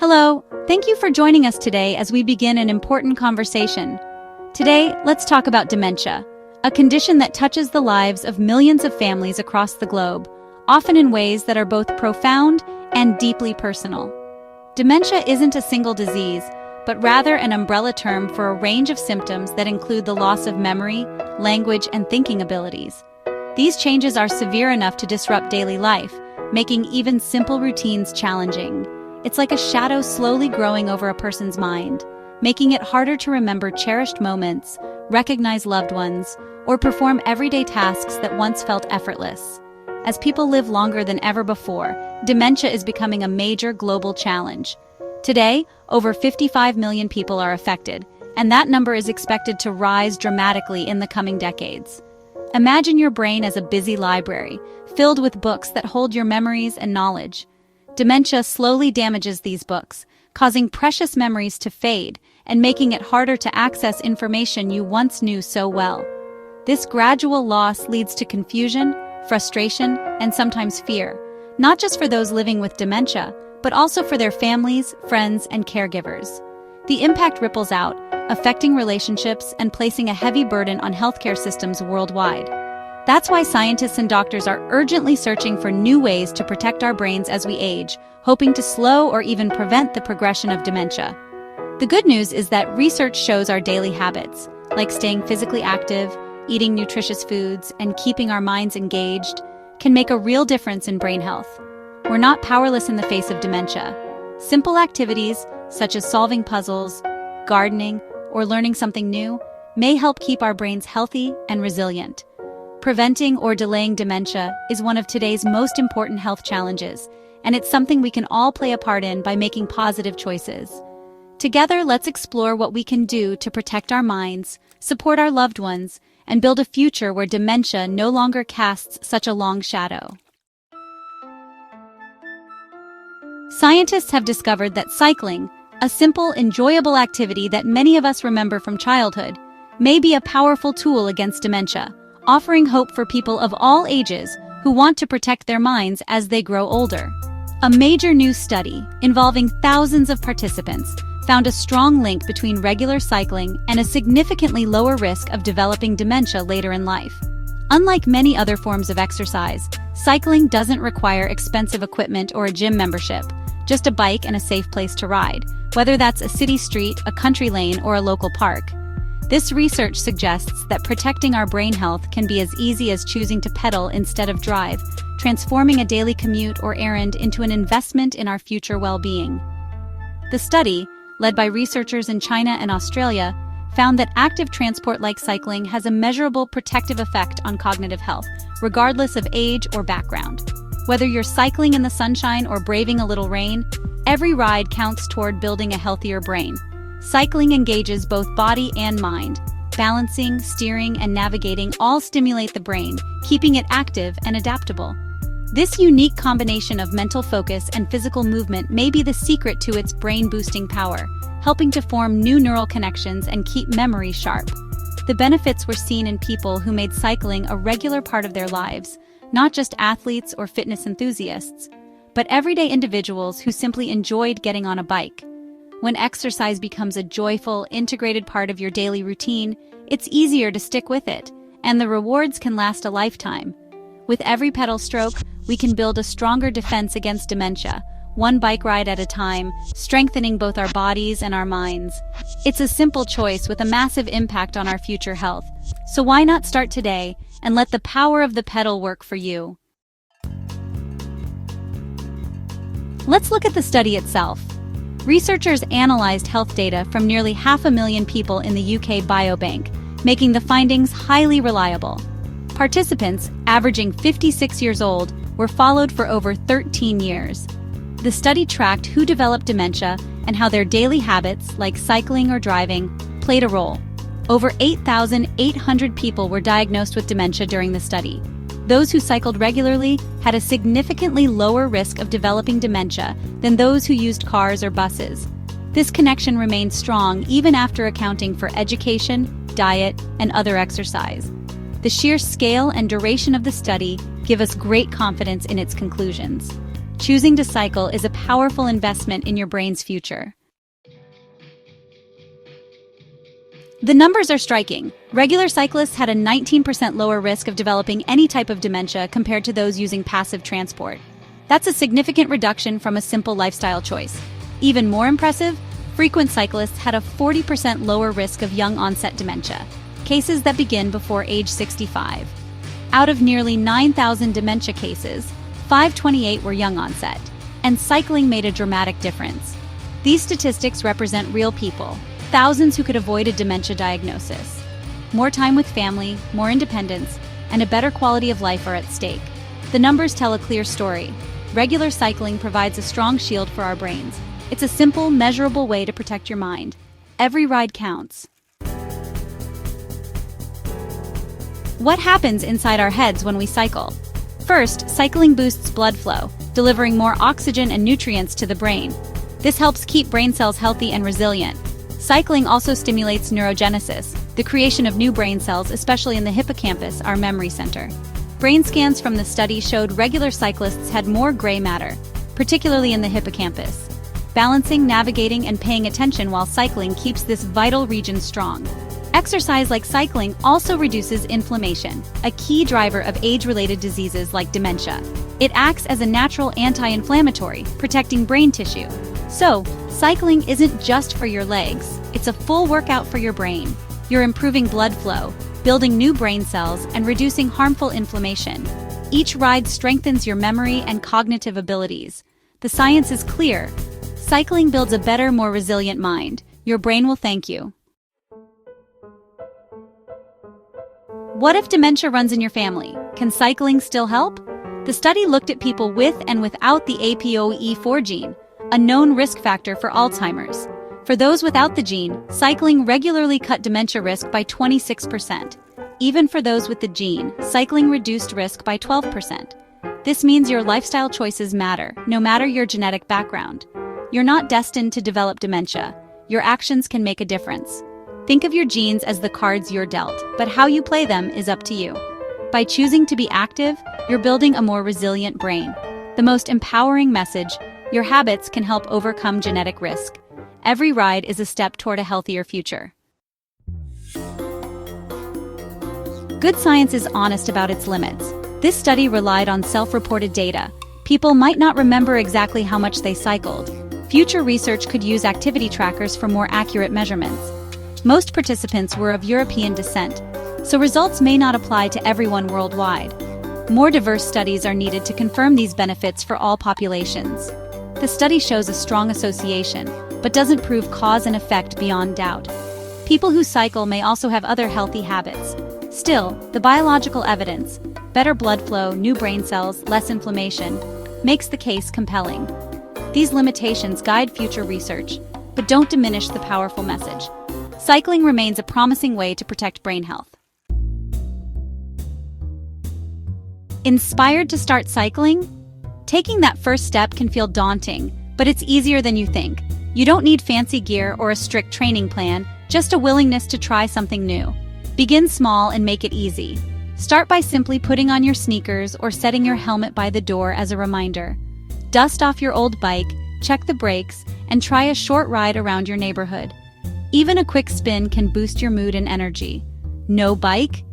Hello, thank you for joining us today as we begin an important conversation. Today, let's talk about dementia, a condition that touches the lives of millions of families across the globe, often in ways that are both profound and deeply personal. Dementia isn't a single disease, but rather an umbrella term for a range of symptoms that include the loss of memory, language, and thinking abilities. These changes are severe enough to disrupt daily life, making even simple routines challenging. It's like a shadow slowly growing over a person's mind, making it harder to remember cherished moments, recognize loved ones, or perform everyday tasks that once felt effortless. As people live longer than ever before, dementia is becoming a major global challenge. Today, over 55 million people are affected, and that number is expected to rise dramatically in the coming decades. Imagine your brain as a busy library, filled with books that hold your memories and knowledge. Dementia slowly damages these books, causing precious memories to fade and making it harder to access information you once knew so well. This gradual loss leads to confusion, frustration, and sometimes fear, not just for those living with dementia, but also for their families, friends, and caregivers. The impact ripples out, affecting relationships and placing a heavy burden on healthcare systems worldwide. That's why scientists and doctors are urgently searching for new ways to protect our brains as we age, hoping to slow or even prevent the progression of dementia. The good news is that research shows our daily habits, like staying physically active, eating nutritious foods, and keeping our minds engaged, can make a real difference in brain health. We're not powerless in the face of dementia. Simple activities, such as solving puzzles, gardening, or learning something new, may help keep our brains healthy and resilient. Preventing or delaying dementia is one of today's most important health challenges, and it's something we can all play a part in by making positive choices. Together, let's explore what we can do to protect our minds, support our loved ones, and build a future where dementia no longer casts such a long shadow. Scientists have discovered that cycling, a simple, enjoyable activity that many of us remember from childhood, may be a powerful tool against dementia, offering hope for people of all ages who want to protect their minds as they grow older. A major new study, involving thousands of participants, found a strong link between regular cycling and a significantly lower risk of developing dementia later in life. Unlike many other forms of exercise, cycling doesn't require expensive equipment or a gym membership, just a bike and a safe place to ride, whether that's a city street, a country lane, or a local park. This research suggests that protecting our brain health can be as easy as choosing to pedal instead of drive, transforming a daily commute or errand into an investment in our future well-being. The study, led by researchers in China and Australia, found that active transport like cycling has a measurable protective effect on cognitive health, regardless of age or background. Whether you're cycling in the sunshine or braving a little rain, every ride counts toward building a healthier brain. Cycling engages both body and mind. Balancing, steering, and navigating all stimulate the brain, keeping it active and adaptable. This unique combination of mental focus and physical movement may be the secret to its brain-boosting power, helping to form new neural connections and keep memory sharp. The benefits were seen in people who made cycling a regular part of their lives, not just athletes or fitness enthusiasts, but everyday individuals who simply enjoyed getting on a bike. When exercise becomes a joyful, integrated part of your daily routine, it's easier to stick with it, and the rewards can last a lifetime. With every pedal stroke, we can build a stronger defense against dementia, one bike ride at a time, strengthening both our bodies and our minds. It's a simple choice with a massive impact on our future health. So why not start today and let the power of the pedal work for you? Let's look at the study itself. Researchers analyzed health data from nearly 500,000 people in the UK Biobank, making the findings highly reliable. Participants, averaging 56 years old, were followed for over 13 years. The study tracked who developed dementia and how their daily habits, like cycling or driving, played a role. Over 8,800 people were diagnosed with dementia during the study. Those who cycled regularly had a significantly lower risk of developing dementia than those who used cars or buses. This connection remained strong even after accounting for education, diet, and other exercise. The sheer scale and duration of the study give us great confidence in its conclusions. Choosing to cycle is a powerful investment in your brain's future. The numbers are striking. Regular cyclists had a 19% lower risk of developing any type of dementia compared to those using passive transport. That's a significant reduction from a simple lifestyle choice. Even more impressive, frequent cyclists had a 40% lower risk of young-onset dementia, cases that begin before age 65. Out of nearly 9,000 dementia cases, 528 were young-onset, and cycling made a dramatic difference. These statistics represent real people, thousands who could avoid a dementia diagnosis. More time with family, more independence, and a better quality of life are at stake. The numbers tell a clear story. Regular cycling provides a strong shield for our brains. It's a simple, measurable way to protect your mind. Every ride counts. What happens inside our heads when we cycle? First, cycling boosts blood flow, delivering more oxygen and nutrients to the brain. This helps keep brain cells healthy and resilient. Cycling also stimulates neurogenesis, the creation of new brain cells, especially in the hippocampus, our memory center. Brain scans from the study showed regular cyclists had more gray matter, particularly in the hippocampus. Balancing, navigating, and paying attention while cycling keeps this vital region strong. Exercise like cycling also reduces inflammation, a key driver of age-related diseases like dementia. It acts as a natural anti-inflammatory, protecting brain tissue. So, cycling isn't just for your legs, it's a full workout for your brain. You're improving blood flow, building new brain cells, and reducing harmful inflammation. Each ride strengthens your memory and cognitive abilities. The science is clear. Cycling builds a better, more resilient mind. Your brain will thank you. What if dementia runs in your family? Can cycling still help? The study looked at people with and without the APOE4 gene, a known risk factor for Alzheimer's. For those without the gene, cycling regularly cut dementia risk by 26%. Even for those with the gene, cycling reduced risk by 12%. This means your lifestyle choices matter, no matter your genetic background. You're not destined to develop dementia. Your actions can make a difference. Think of your genes as the cards you're dealt, but how you play them is up to you. By choosing to be active, you're building a more resilient brain. The most empowering message: your habits can help overcome genetic risk. Every ride is a step toward a healthier future. Good science is honest about its limits. This study relied on self-reported data. People might not remember exactly how much they cycled. Future research could use activity trackers for more accurate measurements. Most participants were of European descent, so results may not apply to everyone worldwide. More diverse studies are needed to confirm these benefits for all populations. The study shows a strong association, but doesn't prove cause and effect beyond doubt. People who cycle may also have other healthy habits. Still, the biological evidence, better blood flow, new brain cells, less inflammation, makes the case compelling. These limitations guide future research, but don't diminish the powerful message. Cycling remains a promising way to protect brain health. Inspired to start cycling? Taking that first step can feel daunting, but it's easier than you think. You don't need fancy gear or a strict training plan, just a willingness to try something new. Begin small and make it easy. Start by simply putting on your sneakers or setting your helmet by the door as a reminder. Dust off your old bike, check the brakes, and try a short ride around your neighborhood. Even a quick spin can boost your mood and energy. No bike?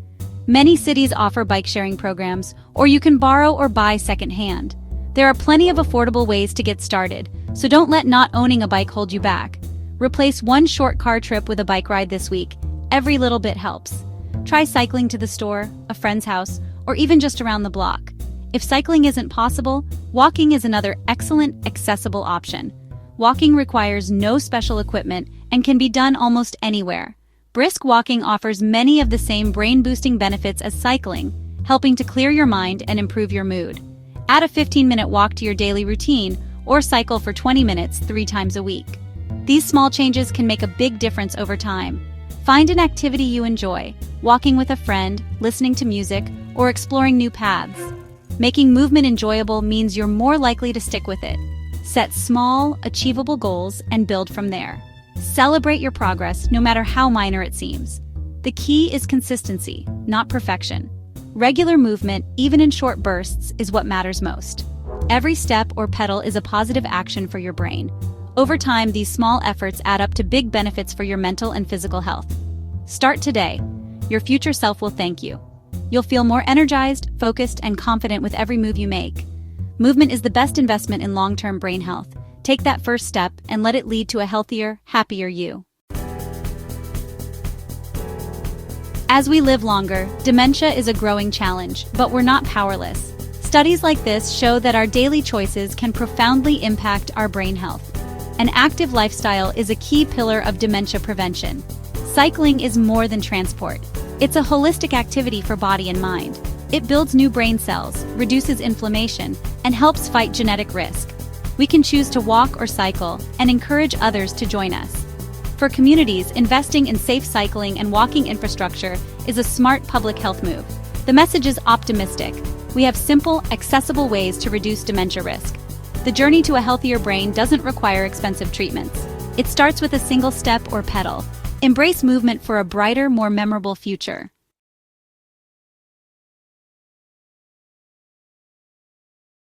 Many cities offer bike-sharing programs, or you can borrow or buy secondhand. There are plenty of affordable ways to get started, so don't let not owning a bike hold you back. Replace one short car trip with a bike ride this week. Every little bit helps. Try cycling to the store, a friend's house, or even just around the block. If cycling isn't possible, walking is another excellent, accessible option. Walking requires no special equipment and can be done almost anywhere. Brisk walking offers many of the same brain-boosting benefits as cycling, helping to clear your mind and improve your mood. Add a 15-minute walk to your daily routine or cycle for 20 minutes 3 times a week. These small changes can make a big difference over time. Find an activity you enjoy, walking with a friend, listening to music, or exploring new paths. Making movement enjoyable means you're more likely to stick with it. Set small, achievable goals and build from there. Celebrate your progress, no matter how minor it seems. The key is consistency, not perfection. Regular movement, even in short bursts, is what matters most. Every step or pedal is a positive action for your brain. Over time, these small efforts add up to big benefits for your mental and physical health. Start today. Your future self will thank you. You'll feel more energized, focused, and confident with every move you make. Movement is the best investment in long-term brain health. Take that first step and let it lead to a healthier, happier you. As we live longer, dementia is a growing challenge, but we're not powerless. Studies like this show that our daily choices can profoundly impact our brain health. An active lifestyle is a key pillar of dementia prevention. Cycling is more than transport. It's a holistic activity for body and mind. It builds new brain cells, reduces inflammation, and helps fight genetic risk. We can choose to walk or cycle and encourage others to join us. For communities, investing in safe cycling and walking infrastructure is a smart public health move. The message is optimistic. We have simple, accessible ways to reduce dementia risk. The journey to a healthier brain doesn't require expensive treatments. It starts with a single step or pedal. Embrace movement for a brighter, more memorable future.